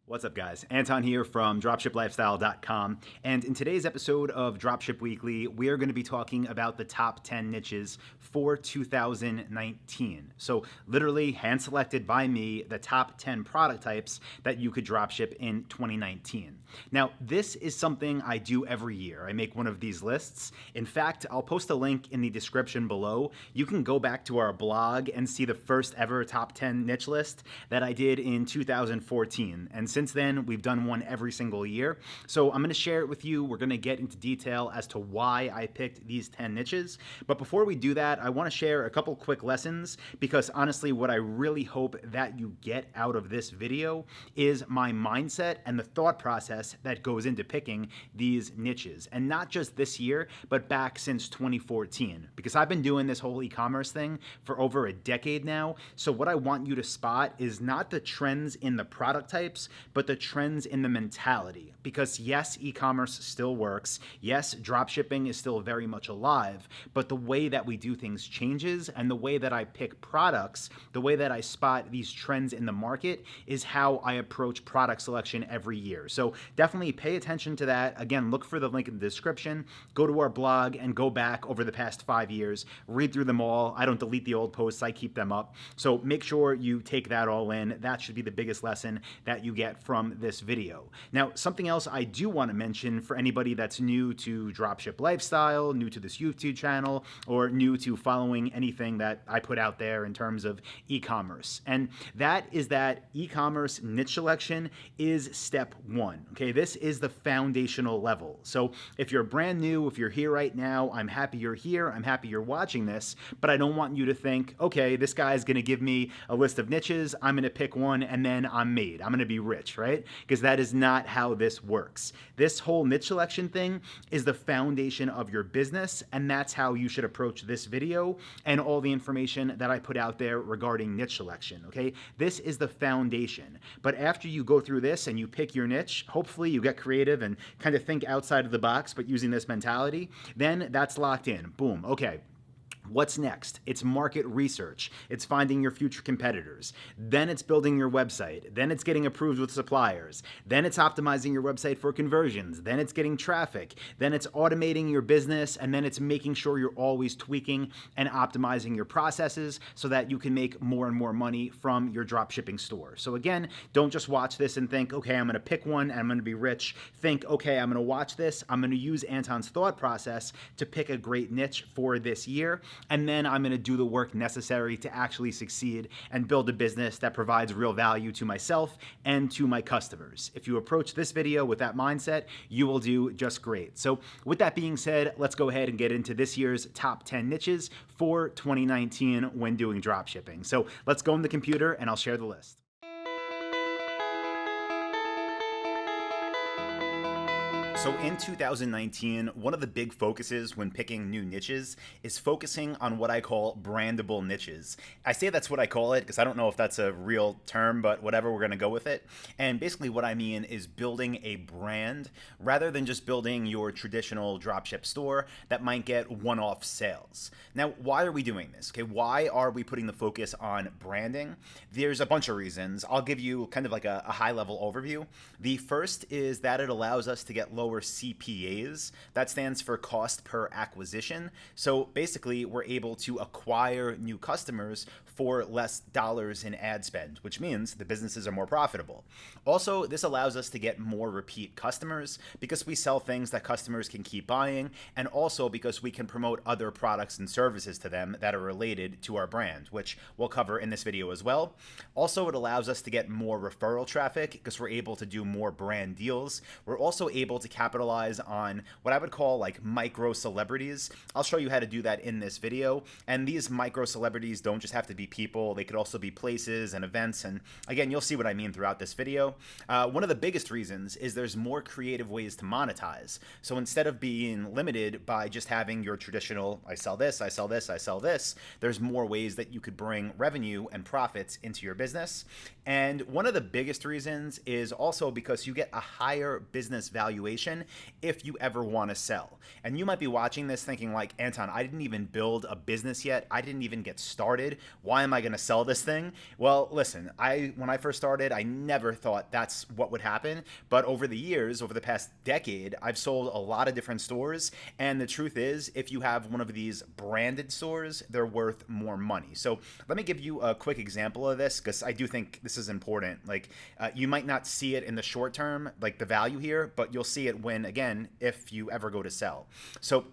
What's up, guys? Anton here from dropshiplifestyle.com, and in today's episode of Dropship Weekly, we are going to be talking about the top 10 niches for 2019. So literally hand-selected by me, the top 10 product types that you could dropship in 2019. Now, this is something I do every year. I make one of these lists. In fact, I'll post a link in the description below. You can go back to our blog and see the first ever top 10 niche list that I did in 2014. And since then, we've done one every single year. So I'm going to share it with you. We're going to get into detail as to why I picked these 10 niches. But before we do that, I want to share a couple quick lessons because honestly, what I really hope that you get out of this video is my mindset and the thought process that goes into picking these niches. And not just this year, but back since 2014. Because I've been doing this whole e-commerce thing for over a decade now. So what I want you to spot is not the trends in the product types, but the trends in the mentality. Because yes, e-commerce still works. Yes, dropshipping is still very much alive, but the way that we do things changes, and the way that I pick products, the way that I spot these trends in the market is how I approach product selection every year. So definitely pay attention to that. Again, look for the link in the description, go to our blog and go back over the past 5 years, read through them all. I don't delete the old posts, I keep them up. So make sure you take that all in. That should be the biggest lesson that you get from this video. Now, something else I do want to mention for anybody that's new to Dropship Lifestyle, new to this YouTube channel, or new to following anything that I put out there in terms of e-commerce. And that is that e-commerce niche selection is step one. Okay, this is the foundational level. So if you're brand new, if you're here right now, I'm happy you're here, I'm happy you're watching this, but I don't want you to think, okay, this guy's going to give me a list of niches, I'm going to pick one, and then I'm made. I'm going to be rich, right? Because that is not how this works. This whole niche selection thing is the foundation of your business, and that's how you should approach this video and all the information that I put out there regarding niche selection, okay? This is the foundation. But after you go through this and you pick your niche, hopefully you get creative and kind of think outside of the box, but using this mentality, then that's locked in. Boom, okay. What's next? It's market research. It's finding your future competitors. Then it's building your website. Then it's getting approved with suppliers. Then it's optimizing your website for conversions. Then it's getting traffic. Then it's automating your business. And then it's making sure you're always tweaking and optimizing your processes so that you can make more and more money from your dropshipping store. So again, don't just watch this and think, okay, I'm going to pick one and I'm going to be rich. Think, okay, I'm going to watch this. I'm going to use Anton's thought process to pick a great niche for this year. And then I'm going to do the work necessary to actually succeed and build a business that provides real value to myself and to my customers. If you approach this video with that mindset, you will do just great. So with that being said, let's go ahead and get into this year's top 10 niches for 2019 when doing dropshipping. So let's go on the computer and I'll share the list. So in 2019, one of the big focuses when picking new niches is focusing on what I call brandable niches. I say that's what I call it because I don't know if that's a real term, but whatever, we're going to go with it. And basically what I mean is building a brand rather than just building your traditional dropship store that might get one-off sales. Now, why are we doing this? Okay, why are we putting the focus on branding? There's a bunch of reasons. I'll give you kind of like a high-level overview. The first is that it allows us to get lower CPAs. That stands for cost per acquisition. So basically, we're able to acquire new customers for less dollars in ad spend, which means the businesses are more profitable. Also, this allows us to get more repeat customers because we sell things that customers can keep buying, and also because we can promote other products and services to them that are related to our brand, which we'll cover in this video as well. Also, it allows us to get more referral traffic because we're able to do more brand deals. We're also able to capitalize on what I would call like micro celebrities. I'll show you how to do that in this video. And these micro celebrities don't just have to be people, they could also be places and events. And again, you'll see what I mean throughout this video. One of the biggest reasons is there's more creative ways to monetize. So instead of being limited by just having your traditional, I sell this, I sell this, I sell this, there's more ways that you could bring revenue and profits into your business. And one of the biggest reasons is also because you get a higher business valuation valuation if you ever want to sell. And you might be watching this thinking like, Anton, I didn't even build a business yet. I didn't even get started. Why am I going to sell this thing? Well, listen, when I first started, I never thought that's what would happen. But over the years, over the past decade, I've sold a lot of different stores. And the truth is, if you have one of these branded stores, they're worth more money. So let me give you a quick example of this, because I do think this is important. Like, you might not see it in the short term, like the value here, but you'll see it when, again, if you ever go to sell. So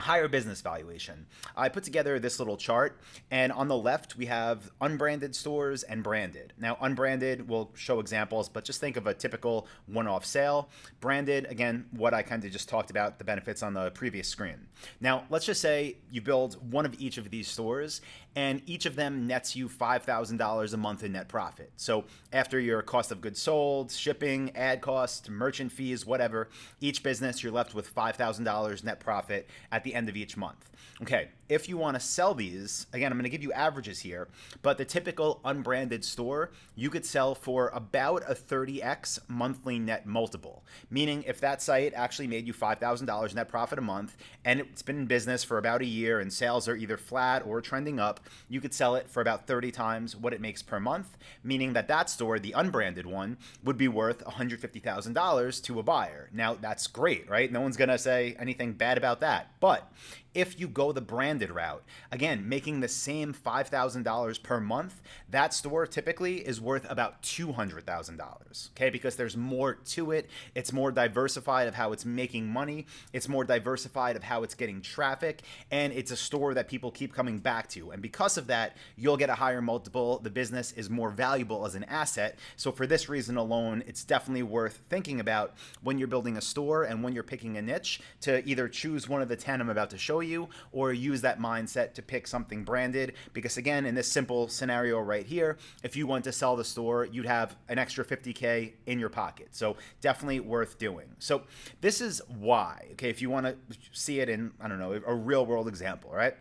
higher business valuation. I put together this little chart, and on the left we have unbranded stores and branded. Now, unbranded will show examples, but just think of a typical one-off sale. Branded, again, what I kind of just talked about, the benefits on the previous screen. Now, let's just say you build one of each of these stores, and each of them nets you $5,000 a month in net profit. So after your cost of goods sold, shipping, ad costs, merchant fees, whatever, each business, you're left with $5,000 net profit at the end of each month. Okay, if you want to sell these, again, I'm going to give you averages here, but the typical unbranded store, you could sell for about a 30x monthly net multiple. Meaning if that site actually made you $5,000 net profit a month, and it's been in business for about a year and sales are either flat or trending up, you could sell it for about 30 times what it makes per month, meaning that that store, the unbranded one, would be worth $150,000 to a buyer. Now, that's great, right? No one's going to say anything bad about that. But if you go the branded route, again, making the same $5,000 per month, that store typically is worth about $200,000, okay? Because there's more to it. It's more diversified of how it's making money. It's more diversified of how it's getting traffic. And it's a store that people keep coming back to. And because of that, you'll get a higher multiple. The business is more valuable as an asset. So for this reason alone, it's definitely worth thinking about when you're building a store and when you're picking a niche to either choose one of the 10 I'm about to show you or use that mindset to pick something branded. Because again, in this simple scenario right here, if you want to sell the store, you'd have an extra $50K in your pocket. So definitely worth doing. So this is why, okay, if you want to see it in, I don't know, a real world example, right?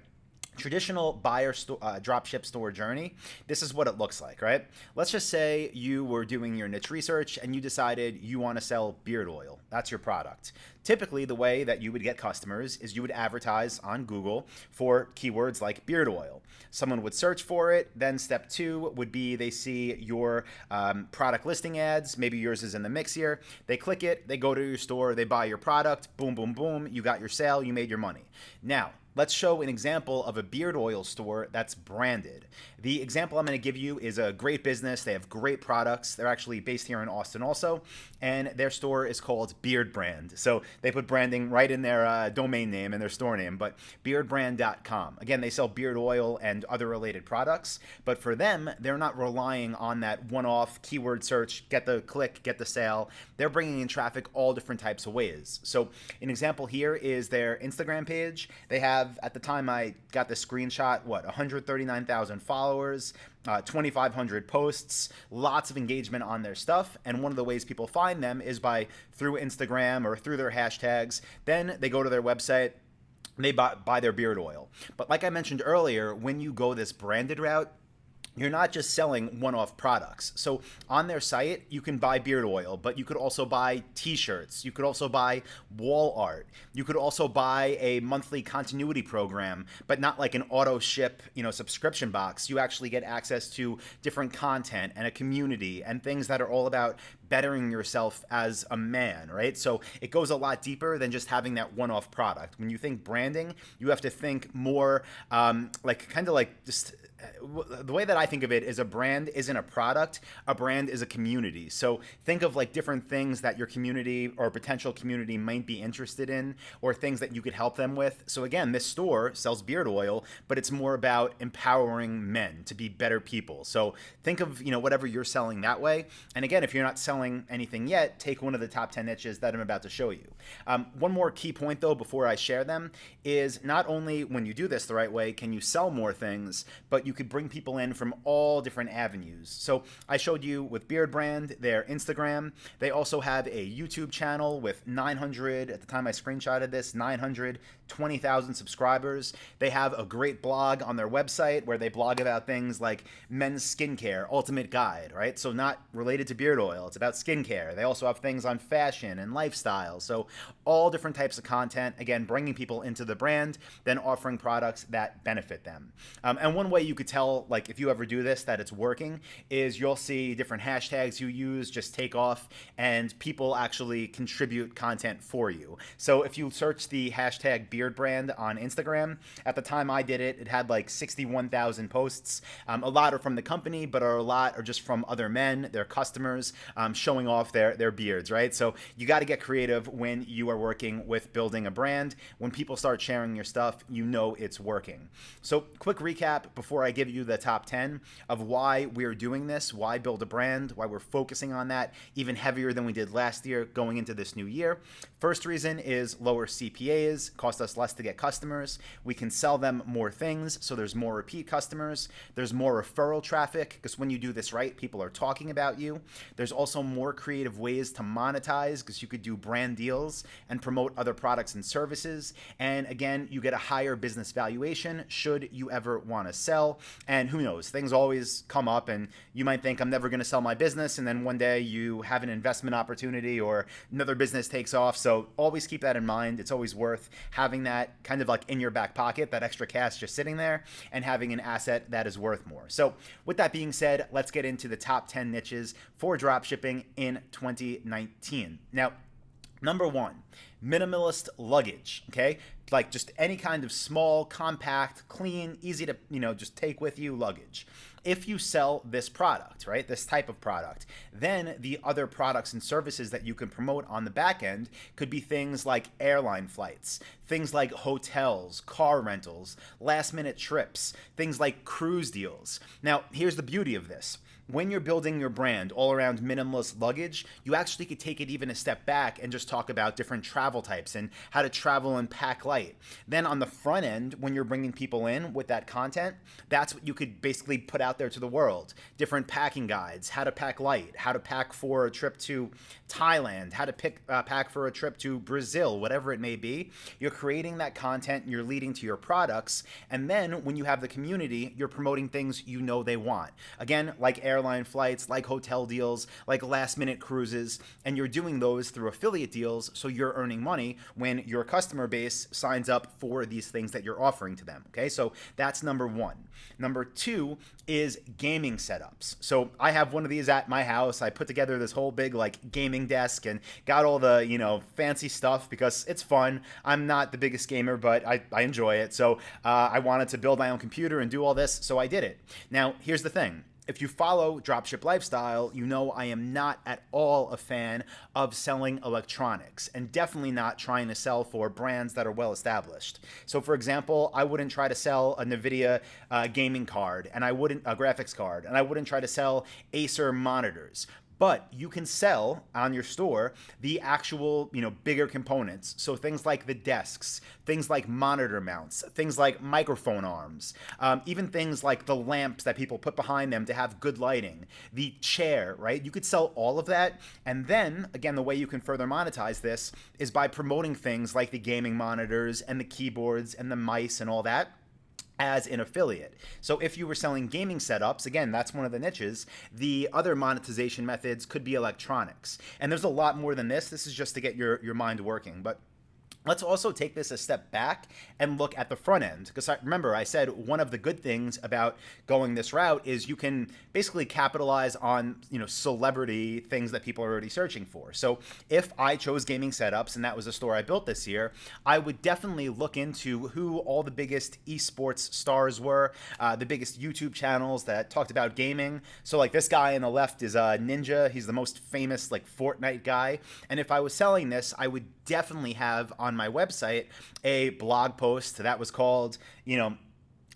Traditional buyer dropship store journey, this is what it looks like, right? Let's just say you were doing your niche research and you decided you want to sell beard oil. That's your product. Typically, the way that you would get customers is you would advertise on Google for keywords like beard oil. Someone would search for it. Then step 2 would be they see your product listing ads. Maybe yours is in the mix here. They click it. They go to your store. They buy your product. Boom, boom, boom. You got your sale. You made your money. Now, let's show an example of a beard oil store that's branded. The example I'm going to give you is a great business. They have great products. They're actually based here in Austin also, and their store is called Beardbrand. So they put branding right in their domain name and their store name, but beardbrand.com. Again, they sell beard oil and other related products, but for them, they're not relying on that one-off keyword search, get the click, get the sale. They're bringing in traffic all different types of ways. So an example here is their Instagram page. They have, at the time I got the screenshot, 139,000 followers, 2,500 posts, lots of engagement on their stuff. And one of the ways people find them is through Instagram or through their hashtags. Then they go to their website, they buy their beard oil. But like I mentioned earlier, when you go this branded route, you're not just selling one-off products. So on their site, you can buy beard oil, but you could also buy t-shirts. You could also buy wall art. You could also buy a monthly continuity program, but not like an auto ship, subscription box. You actually get access to different content and a community and things that are all about bettering yourself as a man, right? So it goes a lot deeper than just having that one-off product. When you think branding, you have to think more the way that I think of it is a brand isn't a product, a brand is a community. So think of like different things that your community or potential community might be interested in or things that you could help them with. So again, this store sells beard oil, but it's more about empowering men to be better people. So think of, whatever you're selling that way. And again, if you're not selling anything yet, take one of the top 10 niches that I'm about to show you. One more key point though, before I share them, is not only when you do this the right way, can you sell more things, but you could bring people in from all different avenues. So I showed you with Beardbrand, their Instagram. They also have a YouTube channel with 900, at the time I screenshotted this, 920,000 subscribers. They have a great blog on their website where they blog about things like men's skincare, ultimate guide, right? So not related to beard oil. It's about skincare. They also have things on fashion and lifestyle. So all different types of content, again, bringing people into the brand, then offering products that benefit them. And one way you could tell, like if you ever do this, that it's working is you'll see different hashtags you use just take off and people actually contribute content for you. So if you search the hashtag Beardbrand on Instagram, at the time I did it, it had like 61,000 posts. A lot are from the company, but a lot are just from other men, their customers, showing off their beards, right? So you got to get creative when you are working with building a brand. When people start sharing your stuff, you know it's working. So quick recap before I give you the top 10 of why we're doing this, why build a brand, why we're focusing on that even heavier than we did last year going into this new year. First reason is lower CPAs, cost us less to get customers. We can sell them more things, so there's more repeat customers. There's more referral traffic, because when you do this right, people are talking about you. There's also more creative ways to monetize, because you could do brand deals and promote other products and services. And again, you get a higher business valuation should you ever want to sell. And who knows, things always come up and you might think I'm never going to sell my business, and then one day you have an investment opportunity or another business takes off. So always keep that in mind. It's always worth having that kind of like in your back pocket, that extra cash just sitting there, and having an asset that is worth more. So with that being said, let's get into the top 10 niches for dropshipping in 2019. Now, number one, minimalist luggage, okay? Like just any kind of small, compact, clean, easy to, just take with you luggage. If you sell this product, right, this type of product, then the other products and services that you can promote on the back end could be things like airline flights, things like hotels, car rentals, last minute trips, things like cruise deals. Now, here's the beauty of this. When you're building your brand all around minimalist luggage, you actually could take it even a step back and just talk about different travel types and how to travel and pack light. Then on the front end, when you're bringing people in with that content, that's what you could basically put out there to the world. Different packing guides, how to pack light, how to pack for a trip to Thailand, how to pack for a trip to Brazil, whatever it may be. You're creating that content, you're leading to your products, and then when you have the community, you're promoting things you know they want. Again, like airline flights, like hotel deals, like last minute cruises, and you're doing those through affiliate deals, so you're earning money when your customer base signs up for these things that you're offering to them, okay? So that's number one. Number two is gaming setups. So I have one of these at my house. I put together this whole big like gaming desk and got all the, fancy stuff because it's fun. I'm not the biggest gamer, but I enjoy it. So I wanted to build my own computer and do all this, so I did it. Now, here's the thing. If you follow Dropship Lifestyle, you know I am not at all a fan of selling electronics, and definitely not trying to sell for brands that are well established. So for example, I wouldn't try to sell a NVIDIA gaming card, and I wouldn't a graphics card, and I wouldn't try to sell Acer monitors. But you can sell on your store the actual, bigger components. So things like the desks, things like monitor mounts, things like microphone arms, even things like the lamps that people put behind them to have good lighting, the chair, right? You could sell all of that. And then, again, the way you can further monetize this is by promoting things like the gaming monitors and the keyboards and the mice and all that as an affiliate. So if you were selling gaming setups, again, that's one of the niches. The other monetization methods could be electronics. And there's a lot more than this. This is just to get your mind working. But let's also take this a step back and look at the front end. Because remember, I said one of the good things about going this route is you can basically capitalize on, celebrity things that people are already searching for. So if I chose gaming setups and that was a store I built this year, I would definitely look into who all the biggest esports stars were, the biggest YouTube channels that talked about gaming. So like this guy on the left is Ninja. He's the most famous like Fortnite guy. And if I was selling this, I would definitely have on my website a blog post that was called,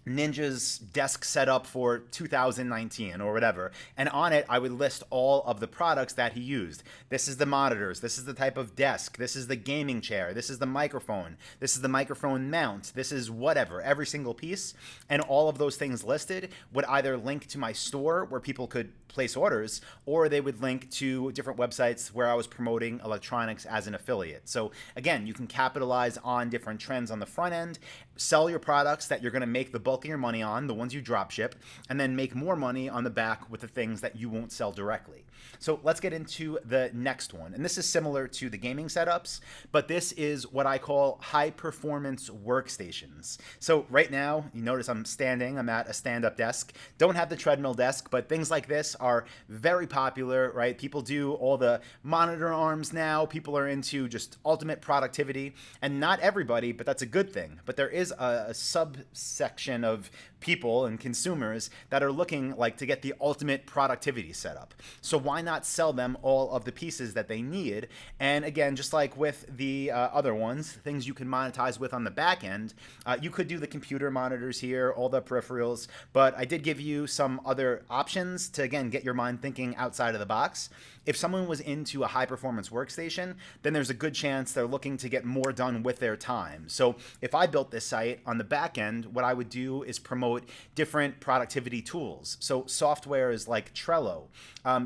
Ninja's desk setup for 2019 or whatever. And on it, I would list all of the products that he used. This is the monitors. This is the type of desk. This is the gaming chair. This is the microphone. This is the microphone mount. This is whatever, every single piece. And all of those things listed would either link to my store where people could place orders, or they would link to different websites where I was promoting electronics as an affiliate. So again, you can capitalize on different trends on the front end, sell your products that you're going to make the bulk of your money on, the ones you drop ship, and then make more money on the back with the things that you won't sell directly. So let's get into the next one. And this is similar to the gaming setups, but this is what I call high performance workstations. So right now, you notice I'm standing, I'm at a stand-up desk. Don't have the treadmill desk, but things like this are very popular, right? People do all the monitor arms now. People are into just ultimate productivity, and not everybody, but that's a good thing. But there is a subsection of people and consumers that are looking like to get the ultimate productivity setup. So why not sell them all of the pieces that they need? And again, just like with the other ones, things you can monetize with on the back end, you could do the computer monitors here, all the peripherals, but I did give you some other options to, again, get your mind thinking outside of the box. If someone was into a high performance workstation, then there's a good chance they're looking to get more done with their time. So if I built this site on the back end, what I would do is promote different productivity tools. So softwares like Trello,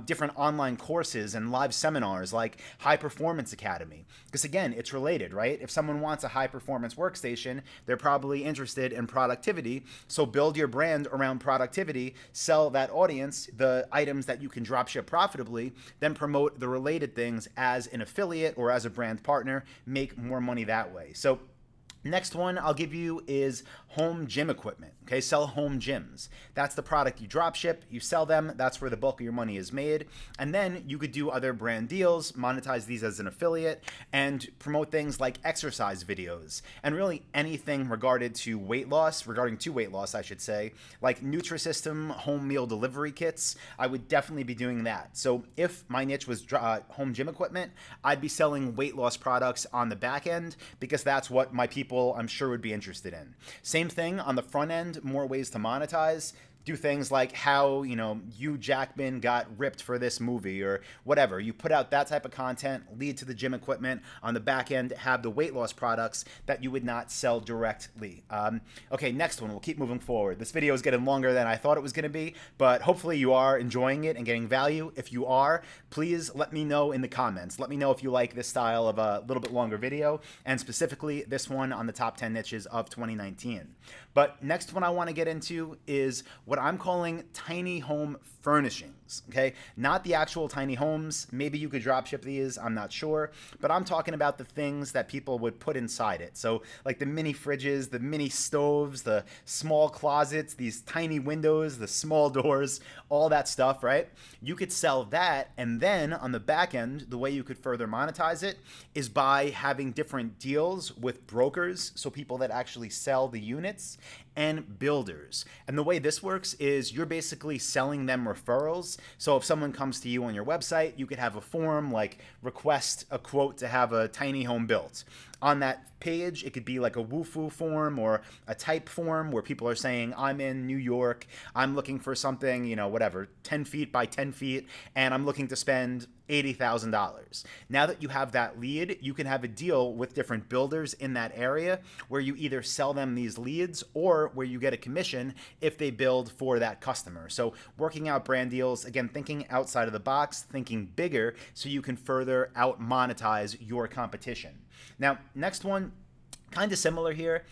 different online courses and live seminars like High Performance Academy. Because again, it's related, right? If someone wants a high performance workstation, they're probably interested in productivity. So build your brand around productivity, sell that audience the items that you can dropship profitably, then promote the related things as an affiliate or as a brand partner, make more money that way. So next one I'll give you is home gym equipment. Okay, sell home gyms. That's the product you drop ship, you sell them, that's where the bulk of your money is made. And then you could do other brand deals, monetize these as an affiliate, and promote things like exercise videos and really anything regarding to weight loss, I should say, like Nutrisystem home meal delivery kits. I would definitely be doing that. So if my niche was home gym equipment, I'd be selling weight loss products on the back end because that's what my people I'm sure would be interested in. Same thing on the front end, more ways to monetize. Do things like how, Hugh Jackman got ripped for this movie or whatever. You put out that type of content, lead to the gym equipment. On the back end, have the weight loss products that you would not sell directly. Okay, next one. We'll keep moving forward. This video is getting longer than I thought it was going to be, but hopefully you are enjoying it and getting value. If you are, please let me know in the comments. Let me know if you like this style of a little bit longer video, and specifically this one on the top 10 niches of 2019. But next one I want to get into is what I'm calling tiny home furnishings, okay? Not the actual tiny homes. Maybe you could drop ship these, I'm not sure, but I'm talking about the things that people would put inside it. So like the mini fridges, the mini stoves, the small closets, these tiny windows, the small doors, all that stuff, right? You could sell that, and then on the back end, the way you could further monetize it is by having different deals with brokers, so people that actually sell the units, and builders. And the way this works is you're basically selling them referrals. So if someone comes to you on your website, you could have a form like request a quote to have a tiny home built. On that page, it could be like a WooFoo form or a type form where people are saying, I'm in New York, I'm looking for something, 10 feet by 10 feet, and I'm looking to spend $80,000. Now that you have that lead, you can have a deal with different builders in that area where you either sell them these leads or where you get a commission if they build for that customer. So working out brand deals, again, thinking outside of the box, thinking bigger so you can further out monetize your competition. Now, next one, kind of similar here.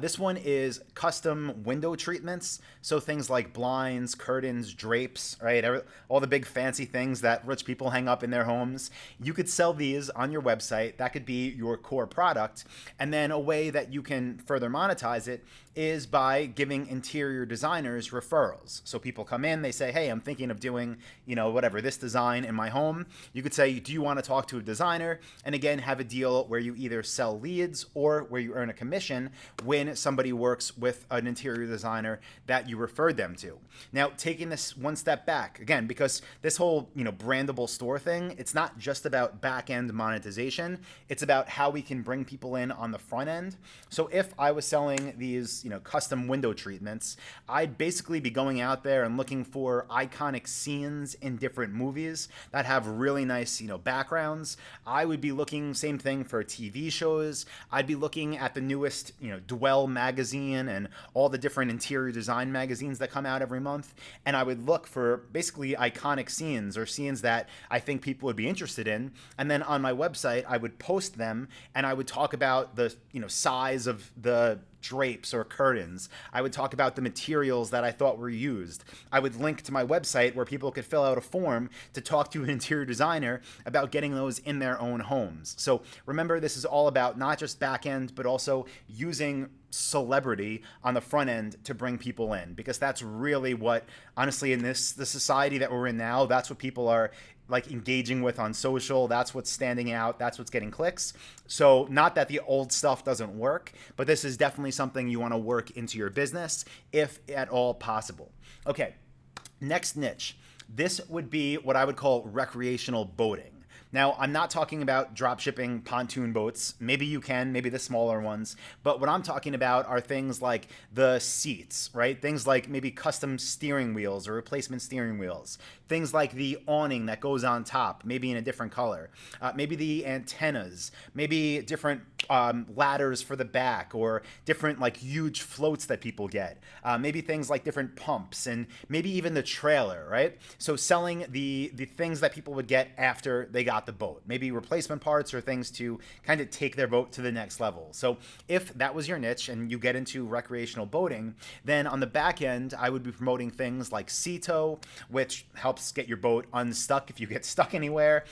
This one is custom window treatments. So things like blinds, curtains, drapes, right? All the big fancy things that rich people hang up in their homes. You could sell these on your website. That could be your core product. And then a way that you can further monetize it is by giving interior designers referrals. So people come in, they say, hey, I'm thinking of doing, this design in my home. You could say, do you want to talk to a designer? And again, have a deal where you either sell leads or where you earn a commission when somebody works with an interior designer that you referred them to. Now, taking this one step back, again, because this whole, brandable store thing, it's not just about back-end monetization. It's about how we can bring people in on the front end. So if I was selling these, custom window treatments, I'd basically be going out there and looking for iconic scenes in different movies that have really nice, backgrounds. I would be looking, same thing for TV shows. I'd be looking at the newest, Dwell magazine and all the different interior design magazines that come out every month. And I would look for basically iconic scenes or scenes that I think people would be interested in. And then on my website, I would post them and I would talk about the, size of the drapes or curtains. I would talk about the materials that I thought were used. I would link to my website where people could fill out a form to talk to an interior designer about getting those in their own homes. So remember, this is all about not just back end, but also using celebrity on the front end to bring people in, because that's really what, honestly, in the society that we're in now, that's what people are like engaging with on social. That's what's standing out. That's what's getting clicks. So not that the old stuff doesn't work, but this is definitely something you want to work into your business if at all possible. Okay, next niche. This would be what I would call recreational boating. Now, I'm not talking about drop shipping pontoon boats. Maybe you can, maybe the smaller ones. But what I'm talking about are things like the seats, right? Things like maybe custom steering wheels or replacement steering wheels. Things like the awning that goes on top, maybe in a different color. Maybe the antennas, maybe different ladders for the back, or different like huge floats that people get. Maybe things like different pumps, and maybe even the trailer, right? So selling the things that people would get after they got the boat, maybe replacement parts or things to kind of take their boat to the next level. So if that was your niche and you get into recreational boating, then on the back end, I would be promoting things like sea tow, which helps get your boat unstuck if you get stuck anywhere.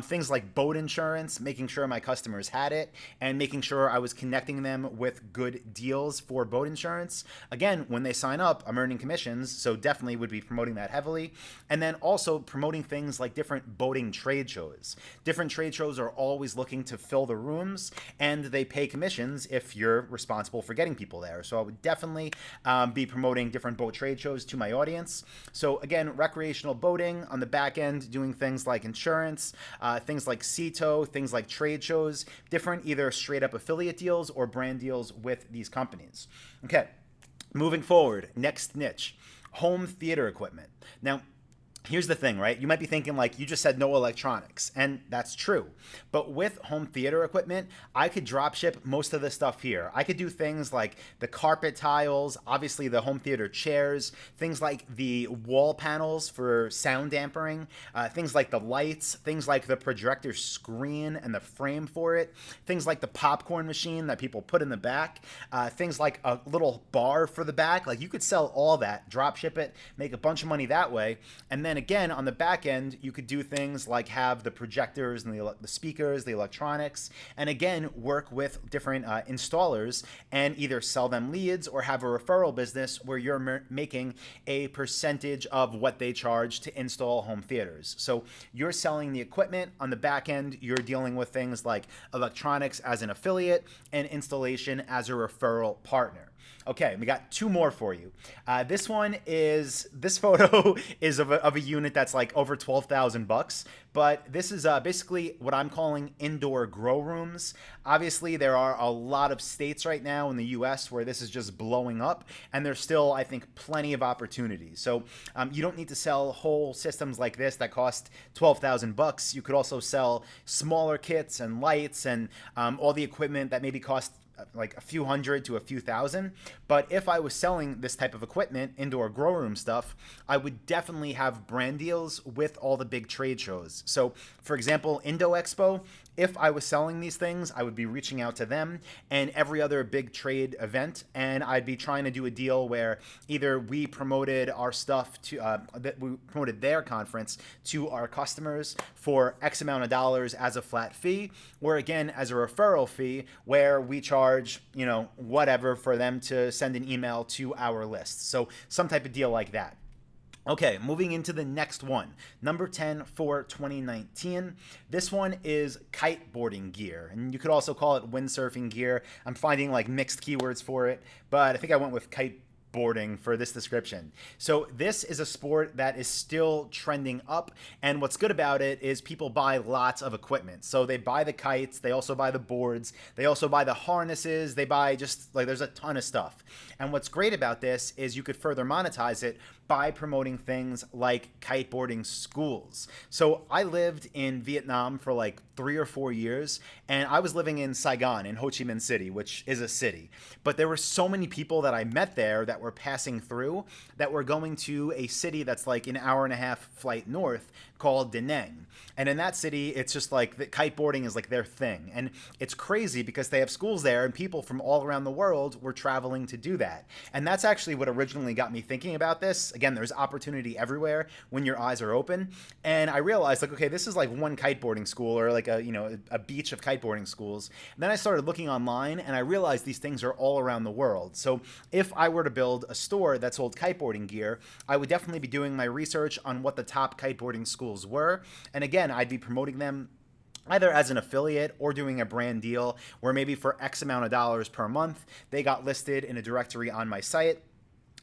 Things like boat insurance, making sure my customers had it, and making sure I was connecting them with good deals for boat insurance. Again, when they sign up, I'm earning commissions, so definitely would be promoting that heavily. And then also promoting things like different boating trade shows. Different trade shows are always looking to fill the rooms, and they pay commissions if you're responsible for getting people there. So I would definitely be promoting different boat trade shows to my audience. So again, recreational boating on the back end, doing things like insurance, things like sea tow, things like trade shows, different either straight up affiliate deals or brand deals with these companies. Okay, moving forward, next niche, home theater equipment. Now, here's the thing, right? You might be thinking like, you just said no electronics, and that's true. But with home theater equipment, I could drop ship most of the stuff here. I could do things like the carpet tiles, obviously the home theater chairs, things like the wall panels for sound dampening, things like the lights, things like the projector screen and the frame for it, things like the popcorn machine that people put in the back, things like a little bar for the back. Like, you could sell all that, drop ship it, make a bunch of money that way. And then again, on the back end, you could do things like have the projectors and the speakers, the electronics, and again, work with different installers and either sell them leads or have a referral business where you're making a percentage of what they charge to install home theaters. So you're selling the equipment. On the back end, you're dealing with things like electronics as an affiliate and installation as a referral partner. Okay, we got two more for you. This photo is of a unit that's like over $12,000, but this is basically what I'm calling indoor grow rooms. Obviously, there are a lot of states right now in the US where this is just blowing up, and there's still, I think, plenty of opportunities. So you don't need to sell whole systems like this that cost $12,000. You could also sell smaller kits and lights and all the equipment that maybe cost like a few hundred to a few thousand. But if I was selling this type of equipment, indoor grow room stuff, I would definitely have brand deals with all the big trade shows. So for example, Indo Expo, if I was selling these things, I would be reaching out to them and every other big trade event, and I'd be trying to do a deal where either we promoted our stuff to that we promoted their conference to our customers for X amount of dollars as a flat fee, or again as a referral fee where we charge, whatever for them to send an email to our list. So some type of deal like that. Okay, moving into the next one, number 10 for 2019. This one is kiteboarding gear, and you could also call it windsurfing gear. I'm finding like mixed keywords for it, but I think I went with kiteboarding for this description. So this is a sport that is still trending up, and what's good about it is people buy lots of equipment. So they buy the kites, they also buy the boards, they also buy the harnesses, they buy just like there's a ton of stuff. And what's great about this is you could further monetize it by promoting things like kiteboarding schools. So I lived in Vietnam for like 3 or 4 years, and I was living in Saigon in Ho Chi Minh City, which is a city. But there were so many people that I met there that we're passing through that we're going to a city that's like an hour and a half flight north called Da Nang. And in that city, it's just like the kiteboarding is like their thing. And it's crazy because they have schools there and people from all around the world were traveling to do that. And that's actually what originally got me thinking about this. Again, there's opportunity everywhere when your eyes are open. And I realized like, okay, this is like one kiteboarding school or like a beach of kiteboarding schools. And then I started looking online and I realized these things are all around the world. So if I were to build a store that sold kiteboarding gear, I would definitely be doing my research on what the top kiteboarding schools were. And again, I'd be promoting them either as an affiliate or doing a brand deal where maybe for X amount of dollars per month, they got listed in a directory on my site.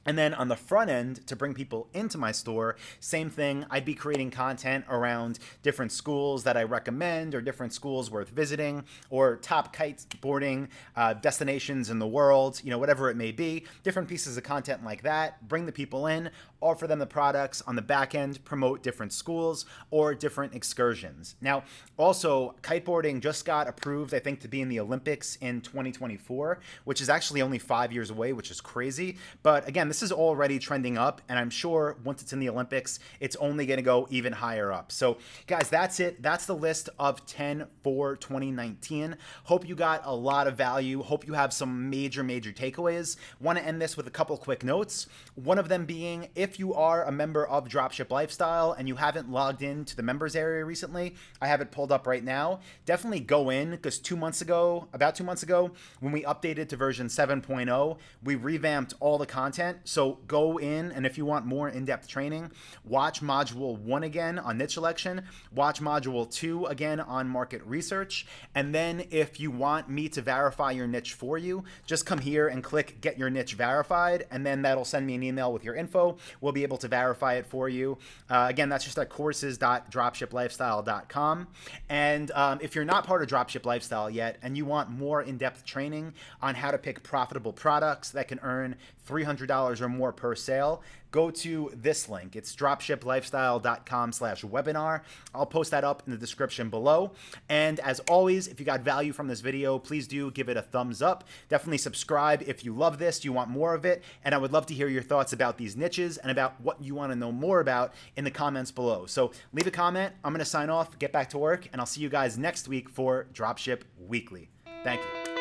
And then on the front end, to bring people into my store, same thing. I'd be creating content around different schools that I recommend or different schools worth visiting or top kiteboarding destinations in the world, whatever it may be. Different pieces of content like that. Bring the people in, offer them the products on the back end, promote different schools or different excursions. Now, also, kiteboarding just got approved, I think, to be in the Olympics in 2024, which is actually only 5 years away, which is crazy. But again, this is already trending up, and I'm sure once it's in the Olympics, it's only going to go even higher up. So guys, that's it. That's the list of 10 for 2019. Hope you got a lot of value. Hope you have some major takeaways. Want to end this with a couple quick notes. One of them being, if you are a member of Dropship Lifestyle and you haven't logged into the members area recently, I have it pulled up right now. Definitely go in, because about 2 months ago, when we updated to version 7.0, we revamped all the content. So go in, and if you want more in-depth training, watch module 1 again on niche selection, watch module 2 again on market research, and then if you want me to verify your niche for you, just come here and click get your niche verified, and then that'll send me an email with your info. We'll be able to verify it for you. Again, that's just at courses.dropshiplifestyle.com. And if you're not part of Dropship Lifestyle yet and you want more in-depth training on how to pick profitable products that can earn $300 or more per sale, go to this link. It's dropshiplifestyle.com/webinar. I'll post that up in the description below. And as always, if you got value from this video, please do give it a thumbs up. Definitely subscribe if you love this, you want more of it. And I would love to hear your thoughts about these niches and about what you want to know more about in the comments below. So leave a comment. I'm going to sign off, get back to work, and I'll see you guys next week for Dropship Weekly. Thank you.